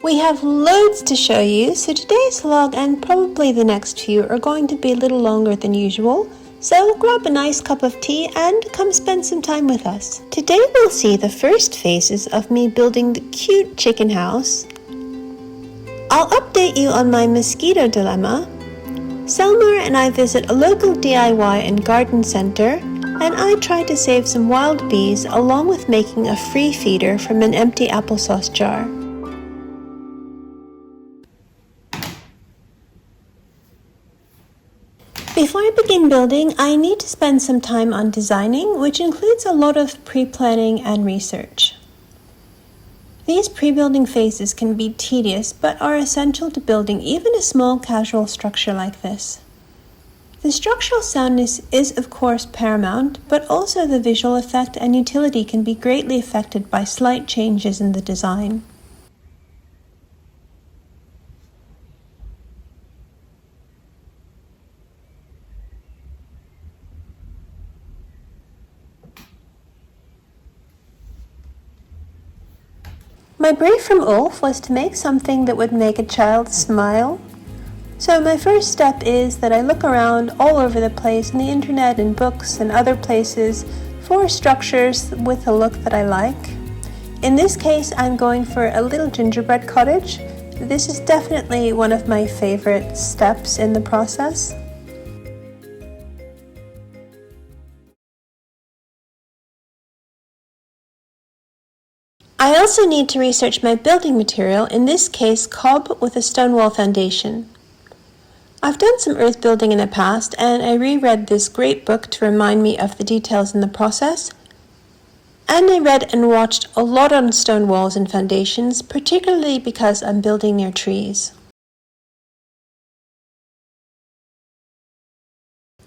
We have loads to show you, so today's vlog and probably the next few are going to be a little longer than usual. So grab a nice cup of tea and come spend some time with us. Today we'll see the first phases of me building the cute chicken house. I'll update you on my mosquito dilemma. Selmar and I visit a local DIY and garden centre, and I try to save some wild bees along with making a free feeder from an empty applesauce jar. Before I begin building, I need to spend some time on designing, which includes a lot of pre-planning and research. These pre-building phases can be tedious, but are essential to building even a small casual structure like this. The structural soundness is of course paramount, but also the visual effect and utility can be greatly affected by slight changes in the design. My brief from Ulf was to make something that would make a child smile. So my first step is that I look around all over the place on the internet and books and other places for structures with a look that I like. In this case, I'm going for a little gingerbread cottage. This is definitely one of my favorite steps in the process. I also need to research my building material, in this case cob with a stone wall foundation. I've done some earth building in the past and I reread this great book to remind me of the details in the process. And I read and watched a lot on stone walls and foundations, particularly because I'm building near trees.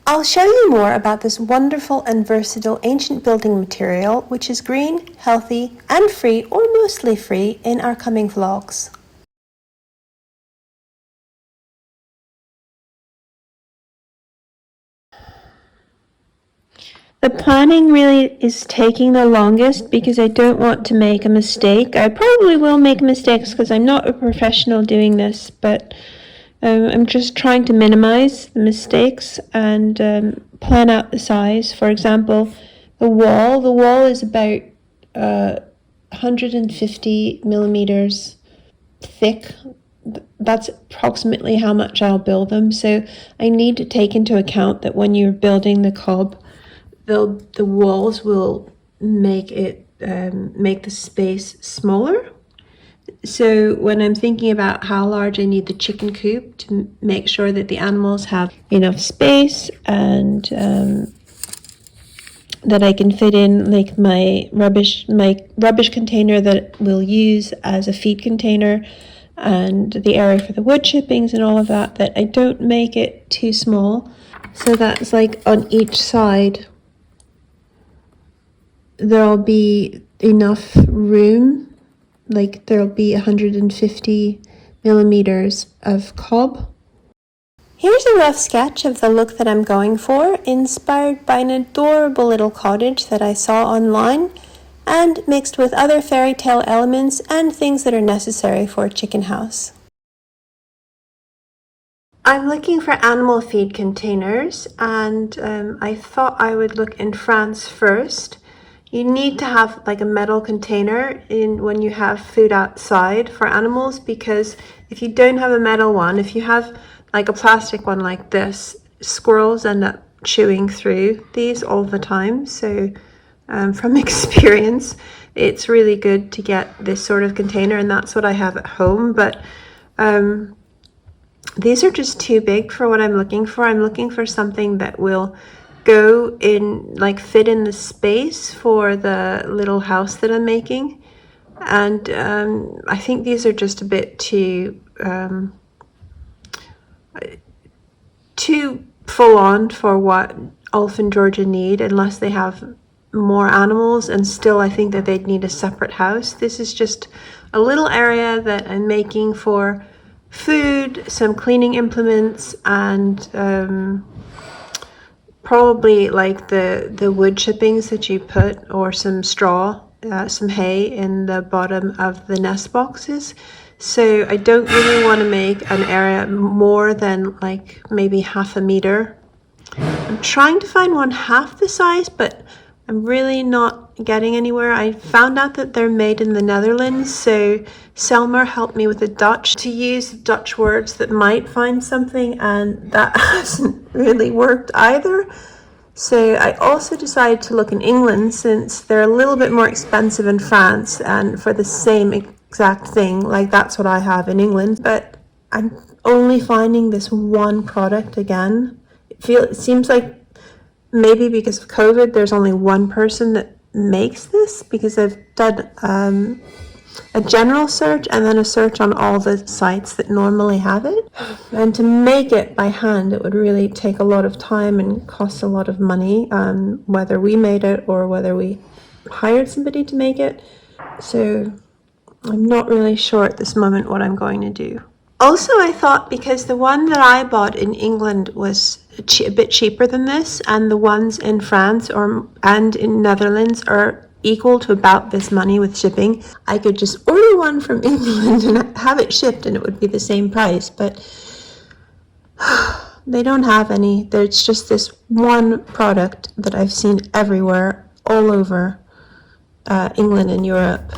I'll show you more about this wonderful and versatile ancient building material, which is green, healthy, and free, or mostly free, in our coming vlogs. The planning really is taking the longest because I don't want to make a mistake. I probably will make mistakes because I'm not a professional doing this, but I'm just trying to minimize the mistakes and plan out the size. For example, the wall is about 150 millimeters thick. That's approximately how much I'll build them. So I need to take into account that when you're building the cob, the walls will make the space smaller. So when I'm thinking about how large I need the chicken coop to make sure that the animals have enough space and that I can fit in like my rubbish container that we'll use as a feed container and the area for the wood chippings and all of that, that I don't make it too small. So that's like on each side there'll be enough room. Like there'll be 150 millimeters of cob. Here's a rough sketch of the look that I'm going for, inspired by an adorable little cottage that I saw online and mixed with other fairy tale elements and things that are necessary for a chicken house. I'm looking for animal feed containers, and I thought I would look in France first. You need to have like a metal container when you have food outside for animals, because if you don't have a metal one, if you have like a plastic one like this, squirrels end up chewing through these all the time. So from experience, it's really good to get this sort of container, and that's what I have at home. But these are just too big for what I'm looking for. I'm looking for something that will go in, like fit in the space for the little house that I'm making. And I think these are just a bit too full on for what Ulf and Georgia need, unless they have more animals, and still I think that they'd need a separate house. This is just a little area that I'm making for food, some cleaning implements, and probably like the wood chippings that you put, or some straw some hay in the bottom of the nest boxes. So I don't really want to make an area more than like maybe half a meter. I'm trying to find one half the size, but I'm really not getting anywhere. I found out that they're made in the Netherlands, so Selmar helped me with the Dutch to use Dutch words that might find something, and that hasn't really worked either. So I also decided to look in England, since they're a little bit more expensive in France, and for the same exact thing, like that's what I have in England, but I'm only finding this one product again. It seems like maybe because of COVID, there's only one person that makes this, because I've done a general search and then a search on all the sites that normally have it. And to make it by hand, it would really take a lot of time and cost a lot of money, whether we made it or whether we hired somebody to make it. So I'm not really sure at this moment what I'm going to do. Also, I thought, because the one that I bought in England was a bit cheaper than this, and the ones in France and in Netherlands are equal to about this money with shipping, I could just order one from England and have it shipped and it would be the same price, but they don't have any. There's just this one product that I've seen everywhere, all over England and Europe.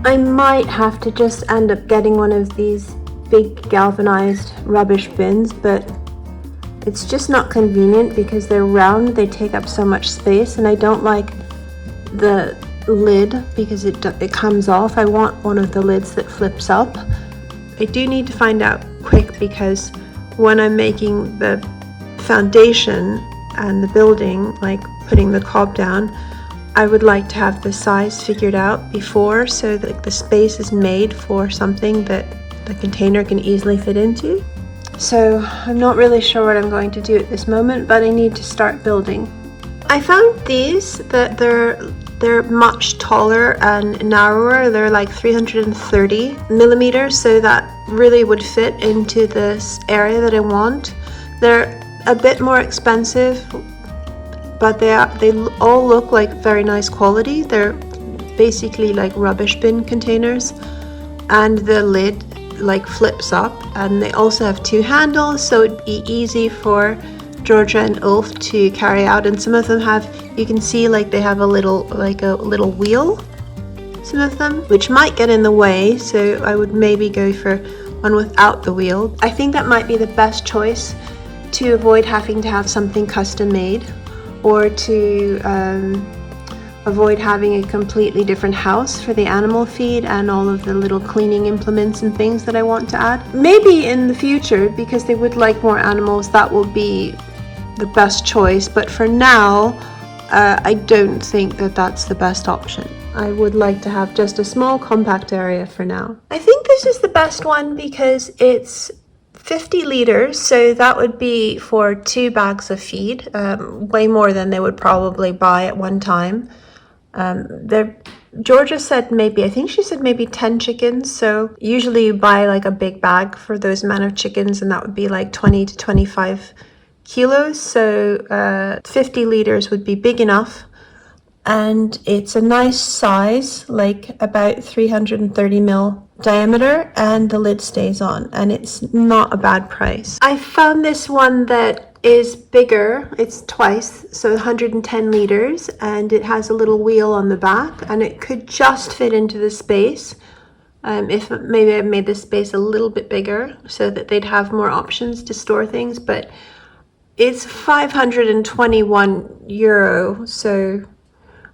I might have to just end up getting one of these big galvanized rubbish bins, but it's just not convenient because they're round, they take up so much space, and I don't like the lid because it comes off. I want one of the lids that flips up. I do need to find out quick, because when I'm making the foundation and the building, like putting the cob down, I would like to have the size figured out before, so that the space is made for something that the container can easily fit into. So I'm not really sure what I'm going to do at this moment, but I need to start building. I found these, that they're much taller and narrower. They're like 330 millimeters, so that really would fit into this area that I want. They're a bit more expensive, but they all look like very nice quality. They're basically like rubbish bin containers, and the lid like flips up, and they also have two handles, so it'd be easy for Georgia and Ulf to carry out. And some of them have, you can see like they have a little wheel, some of them, which might get in the way, so I would maybe go for one without the wheel. I think that might be the best choice to avoid having to have something custom made, or to avoid having a completely different house for the animal feed and all of the little cleaning implements and things that I want to add. Maybe in the future, because they would like more animals, that will be the best choice, but for now I don't think that that's the best option. I would like to have just a small compact area for now. I think this is the best one because it's 50 liters, so that would be for 2 bags of feed, way more than they would probably buy at one time. Georgia said maybe, I think she said maybe 10 chickens, so usually you buy like a big bag for those amount of chickens, and that would be like 20 to 25 kilos, so 50 liters would be big enough. And it's a nice size, like about 330 mil diameter, and the lid stays on, and it's not a bad price. I found this one that is bigger. It's twice, so 110 liters, and it has a little wheel on the back, and it could just fit into the space. If maybe I made the space a little bit bigger so that they'd have more options to store things, but it's 521 euro, so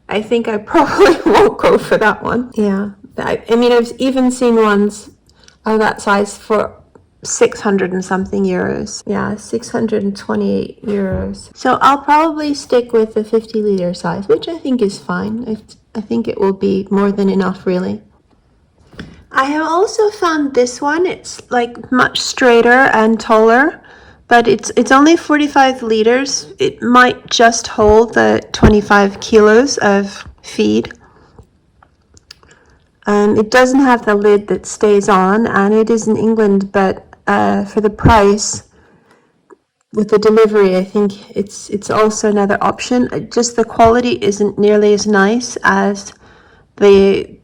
I think I probably won't go for that one. Yeah, I mean, I've even seen ones of that size for 600 and something euros. Yeah, 628 euros. So I'll probably stick with the 50 liter size, which I think is fine. I think it will be more than enough, really. I have also found this one. It's like much straighter and taller, but it's only 45 liters. It might just hold the 25 kilos of feed. It doesn't have the lid that stays on, and it is in England, but for the price with the delivery, I think it's also another option. Just the quality isn't nearly as nice as the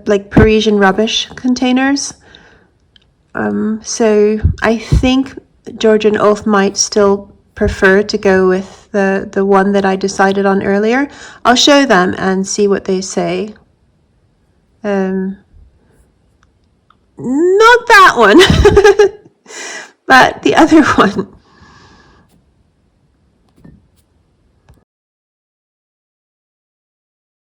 like Parisian rubbish containers. So I think George and Ulf might still prefer to go with the one that I decided on earlier. I'll show them and see what they say. Not that one, but the other one.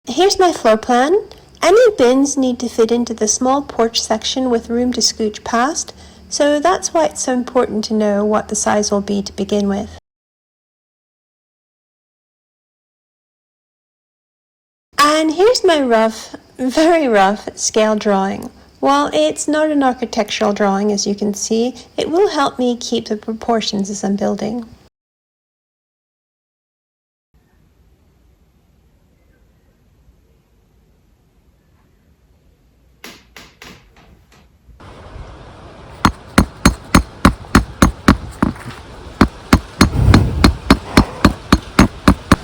Here's my floor plan. Any bins need to fit into the small porch section with room to scooch past, so that's why it's so important to know what the size will be to begin with. And here's my rough, very rough scale drawing. While it's not an architectural drawing, as you can see, it will help me keep the proportions as I'm building.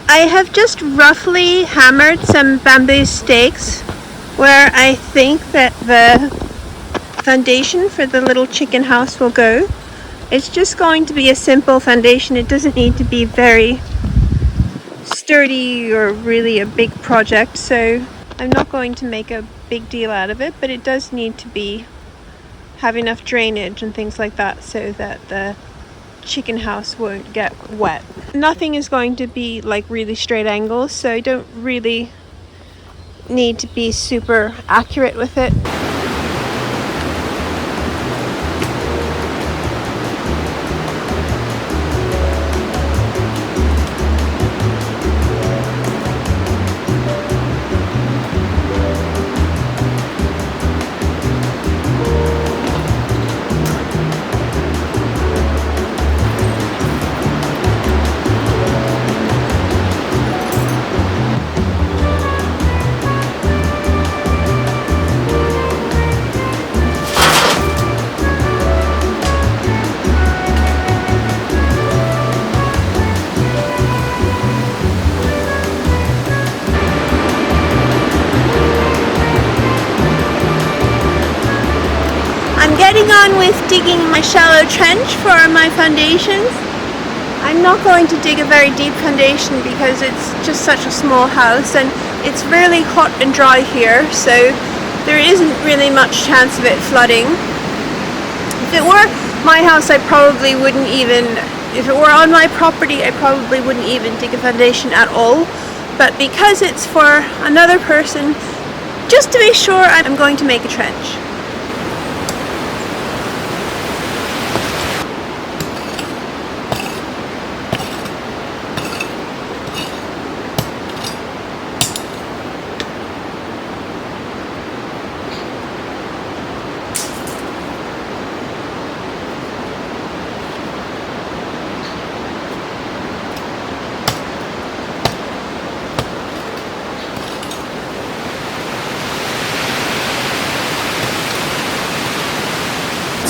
I have just roughly hammered some bamboo stakes where I think that the foundation for the little chicken house will go. It's just going to be a simple foundation. It doesn't need to be very sturdy or really a big project, so I'm not going to make a big deal out of it, but it does need to have enough drainage and things like that so that the chicken house won't get wet. Nothing is going to be like really straight angles, so I don't really need to be super accurate with it. Getting on with digging my shallow trench for my foundations. I'm not going to dig a very deep foundation because it's just such a small house and it's really hot and dry here, so there isn't really much chance of it flooding. If it were my house, I probably wouldn't even, if it were on my property, I probably wouldn't even dig a foundation at all. But because it's for another person, just to be sure, I'm going to make a trench.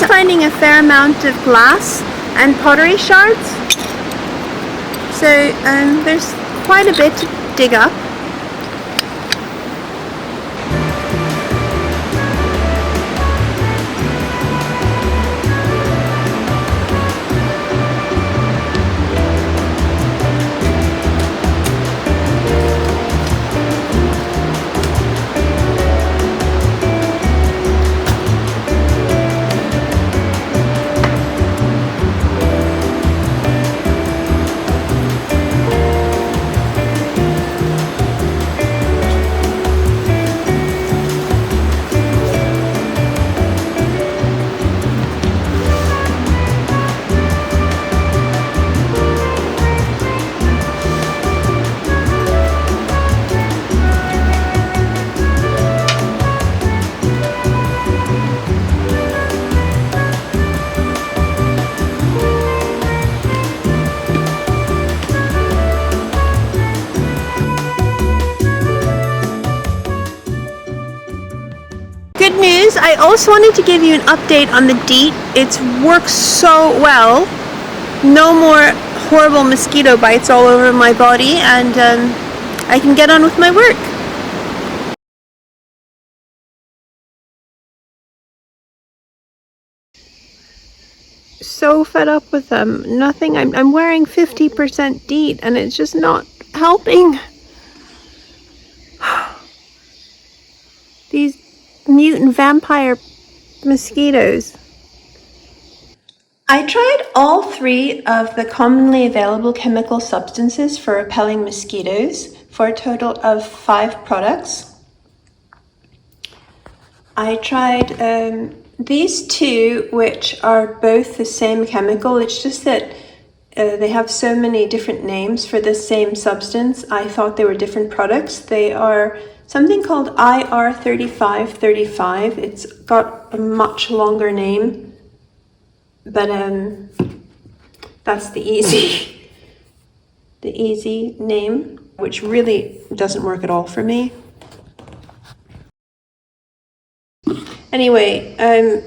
Finding a fair amount of glass and pottery shards, so there's quite a bit to dig up. I also wanted to give you an update on the DEET. It's worked so well. No more horrible mosquito bites all over my body, and I can get on with my work. So fed up with them. Nothing. I'm wearing 50% DEET and it's just not helping. These mutant vampire mosquitoes. I tried all 3 of the commonly available chemical substances for repelling mosquitoes for a total of 5 products. I tried these 2, which are both the same chemical. It's just that they have so many different names for the same substance. I thought they were different products. They are something called IR3535. It's got a much longer name, but that's the easy name, which really doesn't work at all for me. Anyway,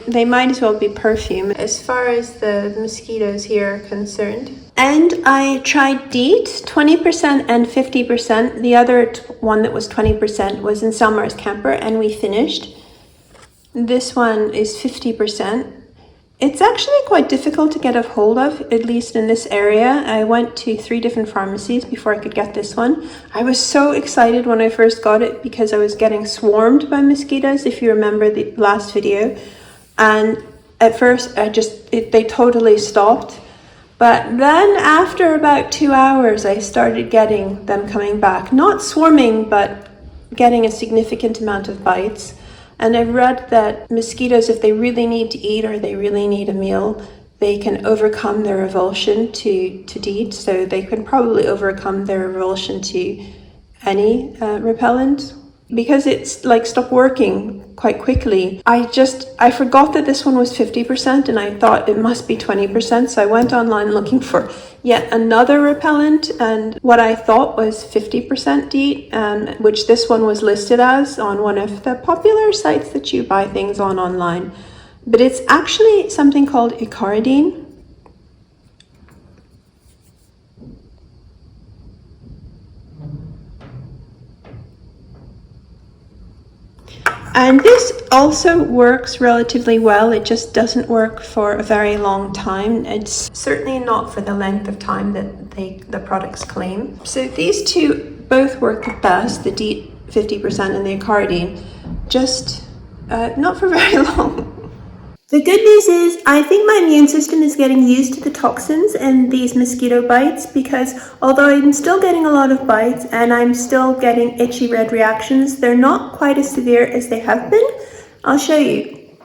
they might as well be perfume as far as the mosquitoes here are concerned. And I tried DEET, 20% and 50%. The other one that was 20% was in Selmar's camper, and we finished. This one is 50%. It's actually quite difficult to get a hold of, at least in this area. I went to 3 different pharmacies before I could get this one. I was so excited when I first got it because I was getting swarmed by mosquitoes, if you remember the last video. And at first, they totally stopped. But then after about 2 hours, I started getting them coming back. Not swarming, but getting a significant amount of bites. And I've read that mosquitoes, if they really need to eat or they really need a meal, they can overcome their revulsion to DEET. So they can probably overcome their revulsion to any repellent. Because it's like stopped working quite quickly, I forgot that this one was 50% and I thought it must be 20%. So I went online looking for yet another repellent, and what I thought was 50% DEET, which this one was listed as on one of the popular sites that you buy things on online. But it's actually something called icaridine. And this also works relatively well. It just doesn't work for a very long time. It's certainly not for the length of time that the products claim. So these 2 both work the best, the DEET 50% and the icaridine, just not for very long. The good news is I think my immune system is getting used to the toxins and these mosquito bites, because although I'm still getting a lot of bites and I'm still getting itchy red reactions, they're not quite as severe as they have been. I'll show you.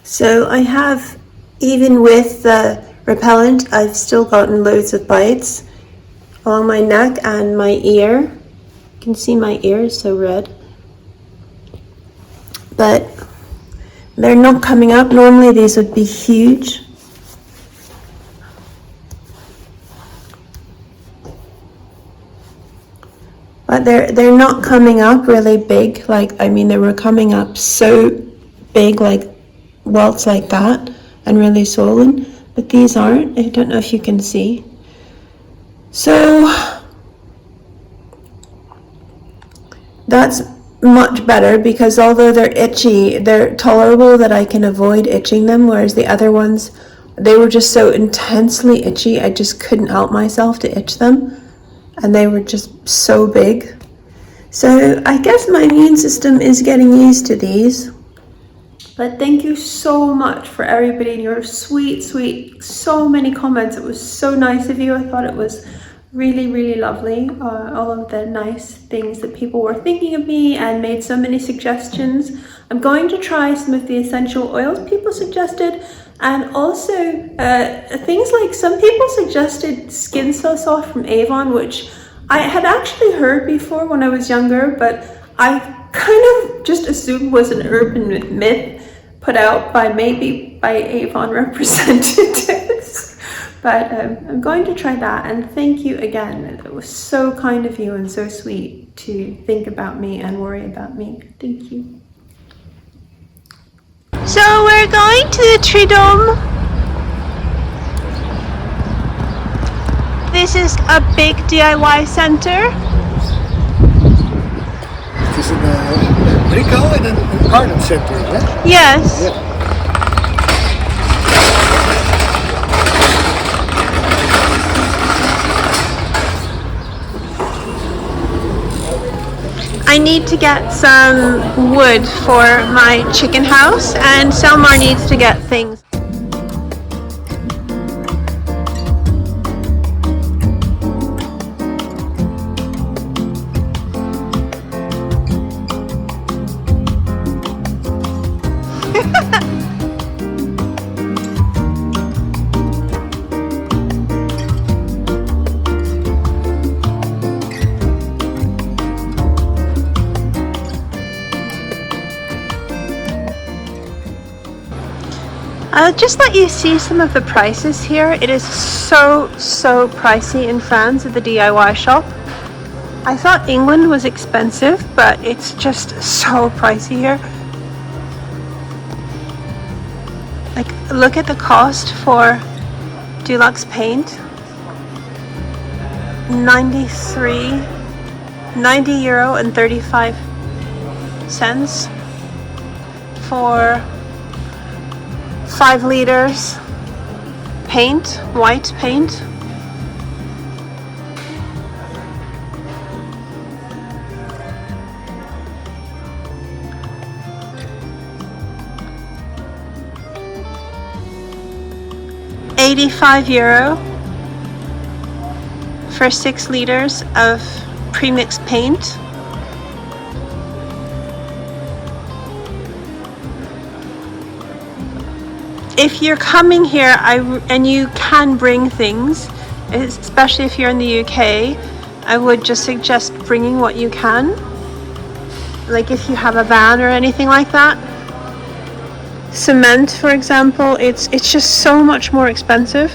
So I have, even with the repellent, I've still gotten loads of bites along my neck and my ear. You can see my ear is so red. But they're not coming up. Normally these would be huge. But they're not coming up really big. They were coming up so big, like welts like that, and really swollen. But these aren't. I don't know if you can see. So that's much better, because although they're itchy, they're tolerable that I can avoid itching them, whereas the other ones, they were just so intensely itchy I just couldn't help myself to itch them, and they were just so big. So I guess my immune system is getting used to these. But thank you so much for everybody and your sweet, so many comments. It was so nice of you. I thought it was really lovely, all of the nice things that people were thinking of me and made so many suggestions. I'm going to try some of the essential oils people suggested, and also things like some people suggested Skin So Soft from Avon, which I had actually heard before when I was younger, but I kind of just assumed was an urban myth put out by maybe Avon representatives. But I'm going to try that, and thank you again. It was so kind of you and so sweet to think about me and worry about me. Thank you. So we're going to the Tridome. This is a big DIY center. It is what do you call it? A garden center, right? Yes. Yeah. I need to get some wood for my chicken house, and Selmar needs to get things. I'll just let you see some of the prices here. It is so pricey in France at the DIY shop. I thought England was expensive, but it's just so pricey here. Like, look at the cost for Dulux paint. 90 euro and 35 cents for 5 liters paint, white paint. €85 for 6 liters of premixed paint. If you're coming here and you can bring things, especially if you're in the UK, I would just suggest bringing what you can. Like if you have a van or anything like that. Cement, for example, it's just so much more expensive.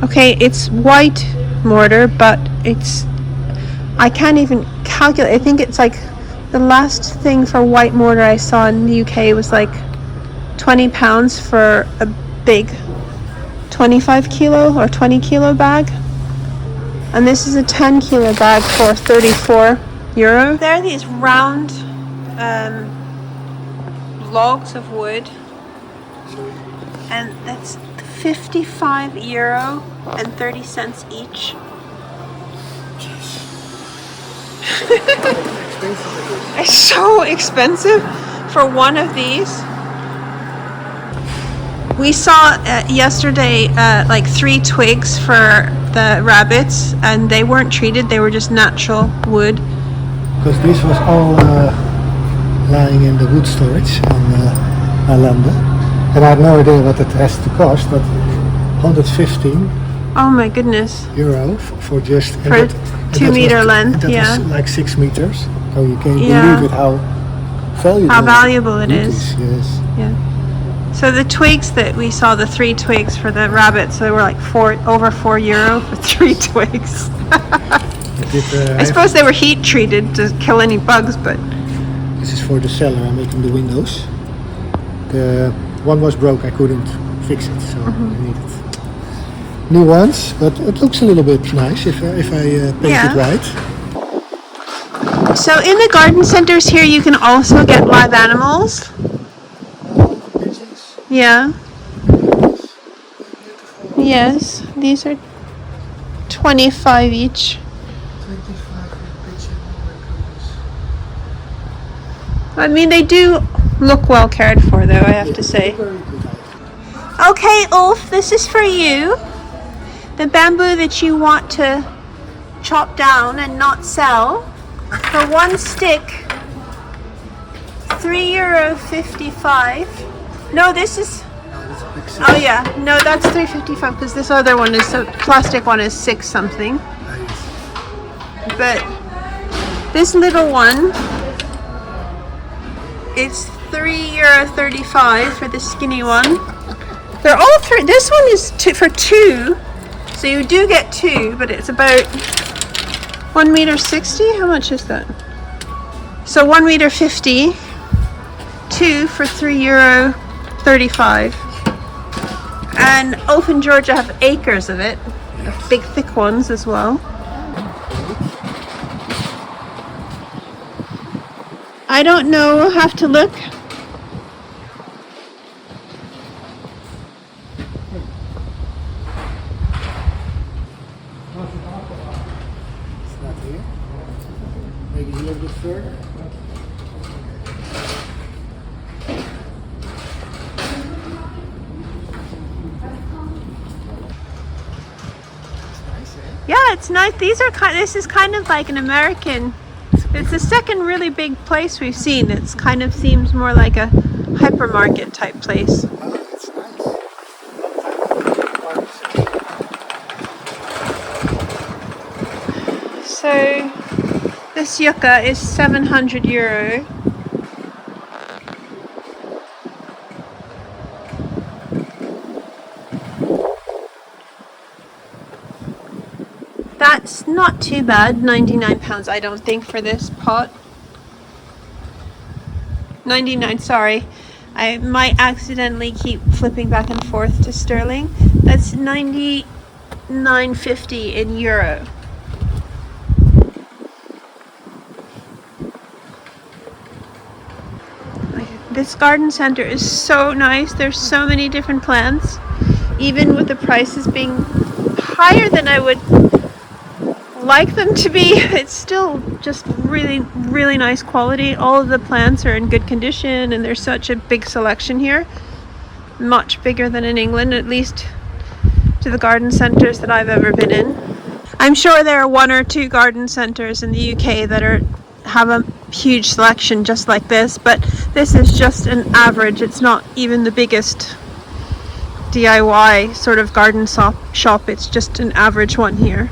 Okay, it's white mortar, but I can't even calculate. I think it's like the last thing for white mortar I saw in the UK was like £20 for a big 25 kilo or 20 kilo bag, and this is a 10 kilo bag for €34. There are these round logs of wood, and that's €55 and 30 cents each. It's so expensive for one of these. We saw yesterday like 3 twigs for the rabbits, and they weren't treated, they were just natural wood. Because this was all lying in the wood storage on Alanda. And I have no idea what it has to cost, but 115. Oh my goodness. Euro for just... For 2 meter length, that yeah. is like 6 meters. So you can believe it how valuable it is. Yes. Yeah. So the twigs that we saw, the 3 twigs for the rabbits, they were like over €4 for 3 twigs. I suppose they were heat treated to kill any bugs, but... This is for the cellar. I'm making the windows. The one was broke, I couldn't fix it, so I needed new ones, but it looks a little bit nice if I paint it right. So in the garden centers here you can also get live animals. Pezens. Yeah. Yes, these are 25 each. 25 pigeon. I mean, they do look well cared for, though, I have to say. Okay, Ulf, this is for you. The bamboo that you want to chop down and not sell. For 1 stick, €3.55. No, this is... Oh yeah, no, that's $3.55 because this other one is, the plastic one is 6 something. But this little one, it's €3.35 for the skinny one. They're all three. This one is for two, so you do get two, but it's about 1 meter 60. How much is that? So 1 meter 50, two for €3.35. And Open Georgia have acres of it, big thick ones as well. I don't know, we'll have to look. It's not here. Maybe a little bit further. Yeah, it's nice. These are this is kind of like an American. It's the second really big place we've seen. It's kind of seems more like a hypermarket type place. Oh, it's nice. So this yucca is €700. That's not too bad, £99 I don't think for this pot. 99, sorry. I might accidentally keep flipping back and forth to sterling. That's 99.50 in euro. This garden center is so nice. There's so many different plants. Even with the prices being higher than I would like them to be, it's still just really, really nice quality. All of the plants are in good condition, and there's such a big selection here. Much bigger than in England, at least to the garden centers that I've ever been in. I'm sure there are 1 or 2 garden centers in the UK that have a huge selection just like this, but this is just an average. It's not even the biggest DIY sort of garden shop. It's just an average one here.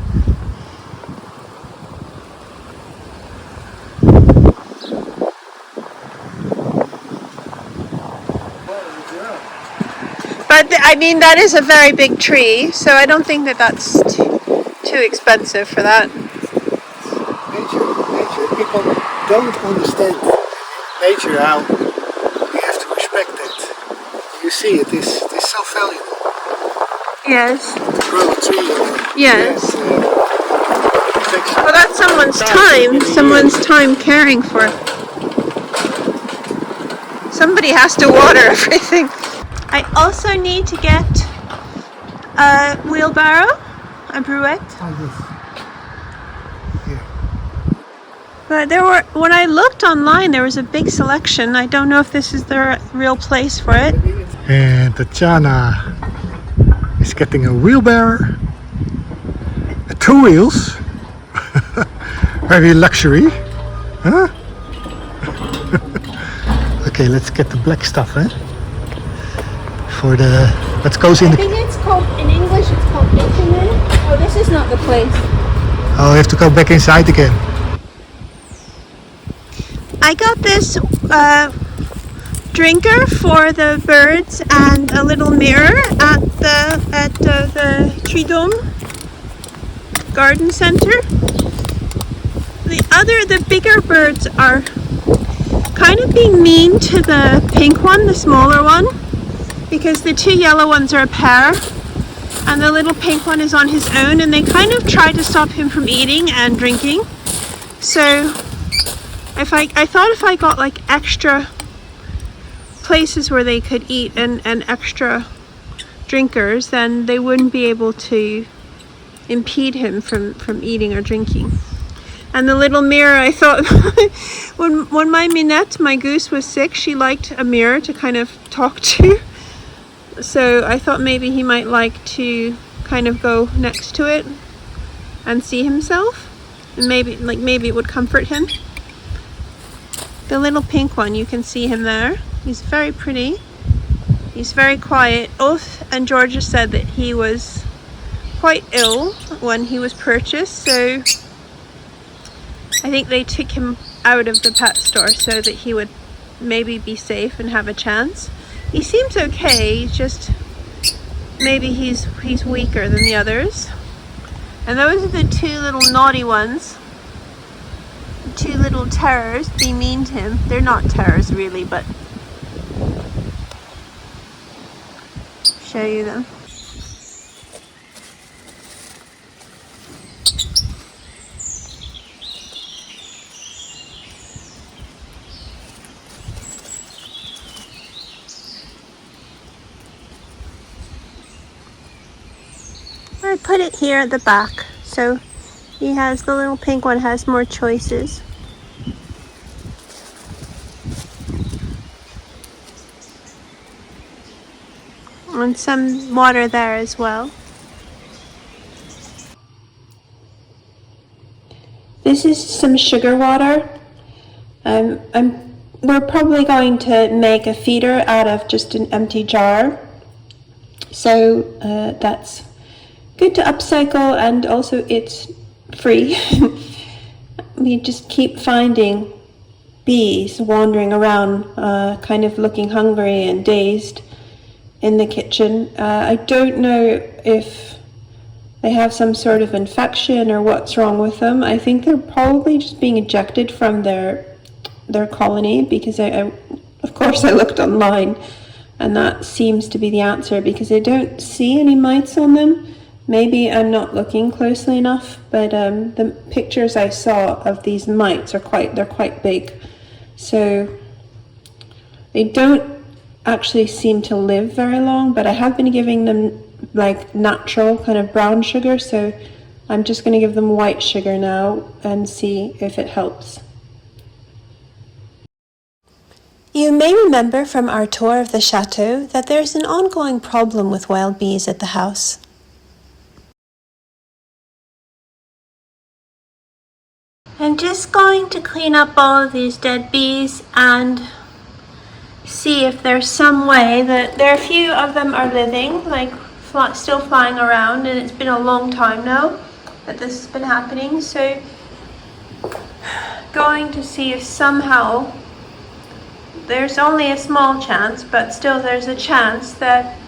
But I mean, that is a very big tree, so I don't think that that's too expensive for that. Nature. People don't understand nature, how you have to respect it. You see, it is so valuable. Yes. Grow a tree. Yes. Protection. Well, that's someone's time caring for it. Somebody has to water everything. I also need to get a wheelbarrow, a brouette. Oh, yes. But when I looked online, there was a big selection. I don't know if this is the real place for it. And Tatyana is getting a wheelbarrow, 2 wheels, very luxury, huh? Okay, let's get the black stuff, eh? For the what goes in. I think it's called in English. It's called bitumen. Oh, this is not the place. Oh, I have to go back inside again. I got this drinker for the birds and a little mirror at the Tridom Garden Center. The bigger birds are kind of being mean to the pink one, the smaller one, because the 2 yellow ones are a pair and the little pink one is on his own, and they kind of try to stop him from eating and drinking. So I thought if I got like extra places where they could eat and extra drinkers, then they wouldn't be able to impede him from eating or drinking. And the little mirror, I thought, when my Minette, my goose, was sick, she liked a mirror to kind of talk to. So I thought maybe he might like to kind of go next to it and see himself. And maybe it would comfort him. The little pink one, you can see him there. He's very pretty. He's very quiet. Oath and Georgia said that he was quite ill when he was purchased, so I think they took him out of the pet store so that he would maybe be safe and have a chance. He seems okay, he's just maybe he's weaker than the others. And those are the two little naughty ones. Two little terrors being mean to him. They're not terrors really, but show you them. I put it here at the back, so he has, the little pink one has more choices. And some water there as well. This is some sugar water. We're probably going to make a feeder out of just an empty jar. So that's good to upcycle, and also it's free. We just keep finding bees wandering around, kind of looking hungry and dazed in the kitchen. I don't know if they have some sort of infection or what's wrong with them. I think they're probably just being ejected from their colony, because of course I looked online and that seems to be the answer, because I don't see any mites on them. Maybe I'm not looking closely enough, but the pictures I saw of these mites are quite big. So they don't actually seem to live very long, but I have been giving them like natural kind of brown sugar, so I'm just going to give them white sugar now and see if it helps. You may remember from our tour of the chateau that there's an ongoing problem with wild bees at the house. I'm just going to clean up all of these dead bees and see if there's some way that there are a few of them are living, like still flying around, and it's been a long time now that this has been happening. So going to see if somehow, there's only a small chance, but still there's a chance that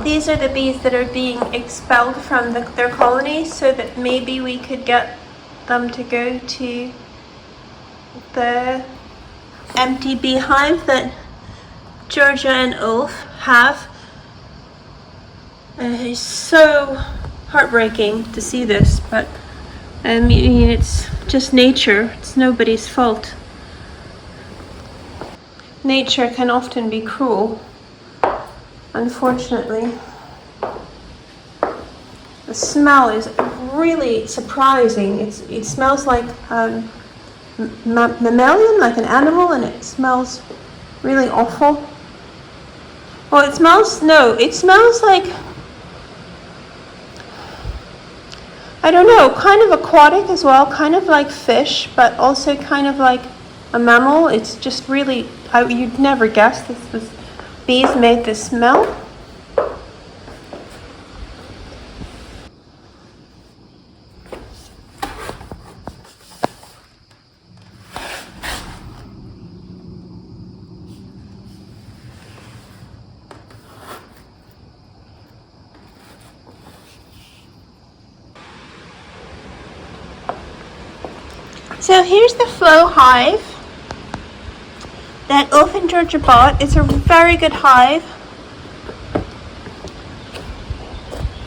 these are the bees that are being expelled from their colonies, so that maybe we could get them to go to the empty beehive that Georgia and Ulf have. It's so heartbreaking to see this, but I mean, it's just nature. It's nobody's fault. Nature can often be cruel, unfortunately. The smell is really surprising. It smells like mammalian, like an animal, and it smells really awful. Well, it smells like, I don't know, kind of aquatic as well, kind of like fish, but also kind of like a mammal. It's just really, you'd never guess bees made this smell. So here's the Flow Hive that Ulf and Georgia bought. It's a very good hive.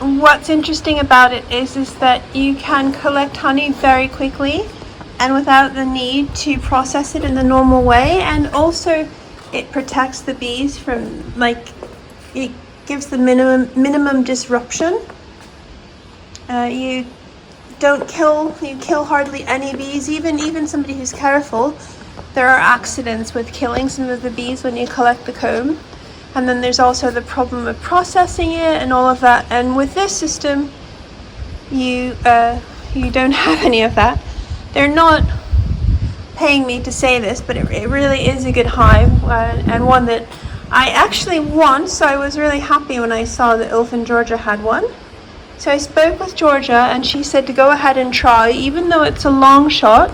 What's interesting about it is that you can collect honey very quickly and without the need to process it in the normal way, and also it protects the bees from, like, it gives the minimum disruption. You kill hardly any bees. Even somebody who's careful, there are accidents with killing some of the bees when you collect the comb. And then there's also the problem of processing it and all of that. And with this system, you don't have any of that. They're not paying me to say this, but it really is a good hive, and one that I actually want. So I was really happy when I saw that Ulf and Georgia had one. So I spoke with Georgia, and she said to go ahead and try, even though it's a long shot,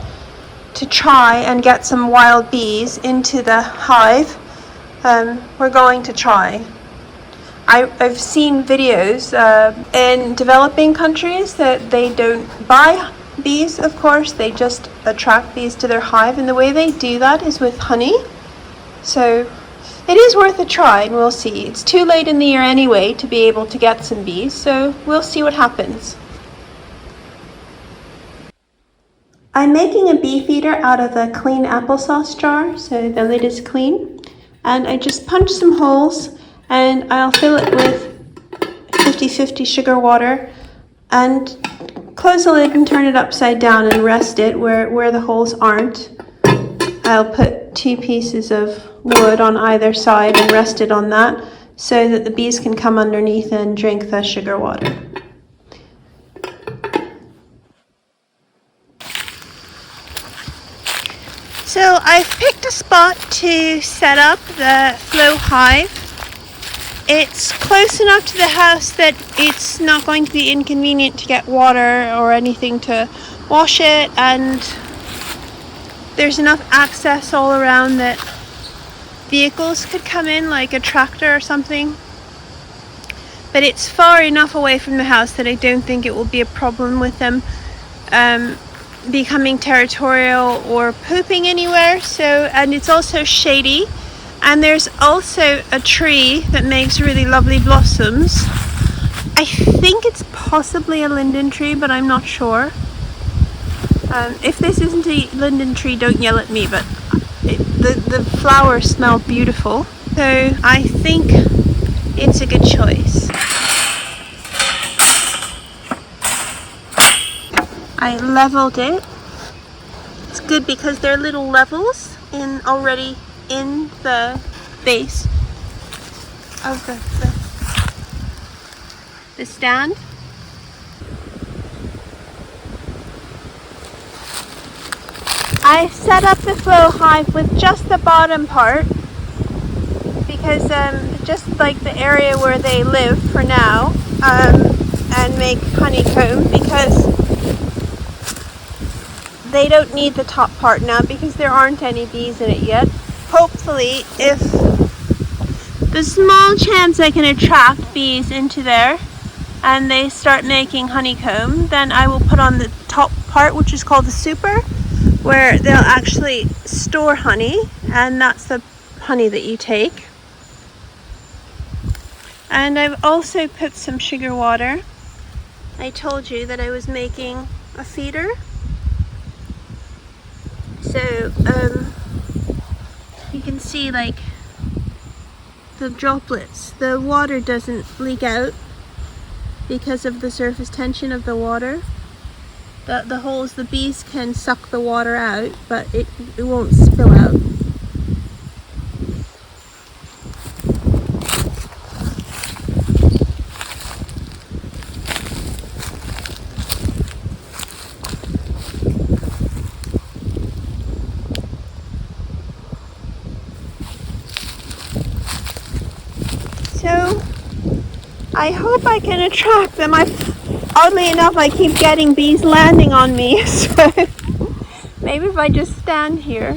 to try and get some wild bees into the hive. We're going to try. I've seen videos in developing countries that they don't buy bees, of course, they just attract bees to their hive, and the way they do that is with honey. So it is worth a try, and we'll see. It's too late in the year anyway to be able to get some bees, so we'll see what happens. I'm making a bee feeder out of a clean applesauce jar, so the lid is clean. And I just punch some holes, and I'll fill it with 50-50 sugar water, and close the lid and turn it upside down and rest it where the holes aren't. I'll put 2 pieces of wood on either side and rest it on that so that the bees can come underneath and drink the sugar water. So I've picked a spot to set up the Flow Hive. It's close enough to the house that it's not going to be inconvenient to get water or anything to wash it, and there's enough access all around that vehicles could come in, like a tractor or something. But it's far enough away from the house that I don't think it will be a problem with them becoming territorial or pooping anywhere. So, and it's also shady, and there's also a tree that makes really lovely blossoms. I think it's possibly a linden tree, but I'm not sure. If this isn't a linden tree, don't yell at me, but the flowers smell beautiful, so I think it's a good choice. I leveled it. It's good because there are little levels already in the base of the stand. I set up the Flow Hive with just the bottom part because just like the area where they live for now, and make honeycomb, because they don't need the top part now because there aren't any bees in it yet. Hopefully, if the small chance I can attract bees into there and they start making honeycomb, then I will put on the top part, which is called the super, where they'll actually store honey, and that's the honey that you take. And I've also put some sugar water. I told you that I was making a feeder. So you can see like the droplets. The water doesn't leak out because of the surface tension of the water. The holes, the bees can suck the water out, but it won't spill out. So I hope I can attract them. Oddly enough, I keep getting bees landing on me, so maybe if I just stand here.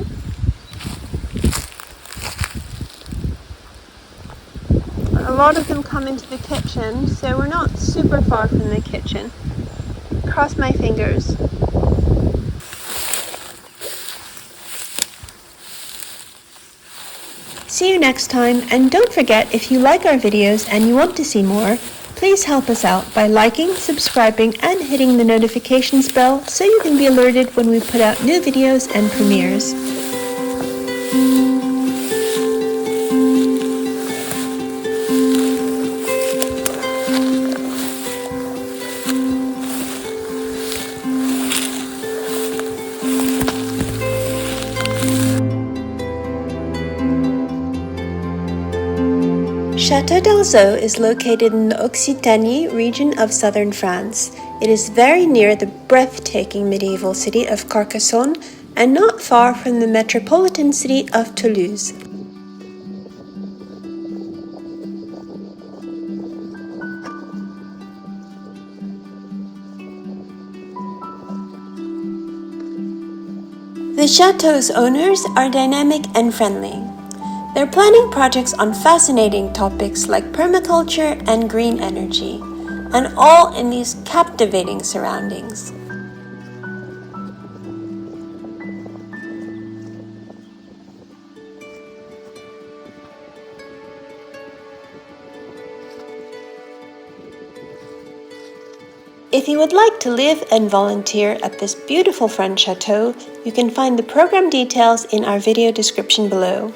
A lot of them come into the kitchen, so we're not super far from the kitchen. Cross my fingers. See you next time, and don't forget, if you like our videos and you want to see more, please help us out by liking, subscribing, and hitting the notifications bell so you can be alerted when we put out new videos and premieres. Chateau del Sol is located in the Occitanie region of southern France. It is very near the breathtaking medieval city of Carcassonne and not far from the metropolitan city of Toulouse. The chateau's owners are dynamic and friendly. They're planning projects on fascinating topics like permaculture and green energy, and all in these captivating surroundings. If you would like to live and volunteer at this beautiful French chateau, you can find the program details in our video description below.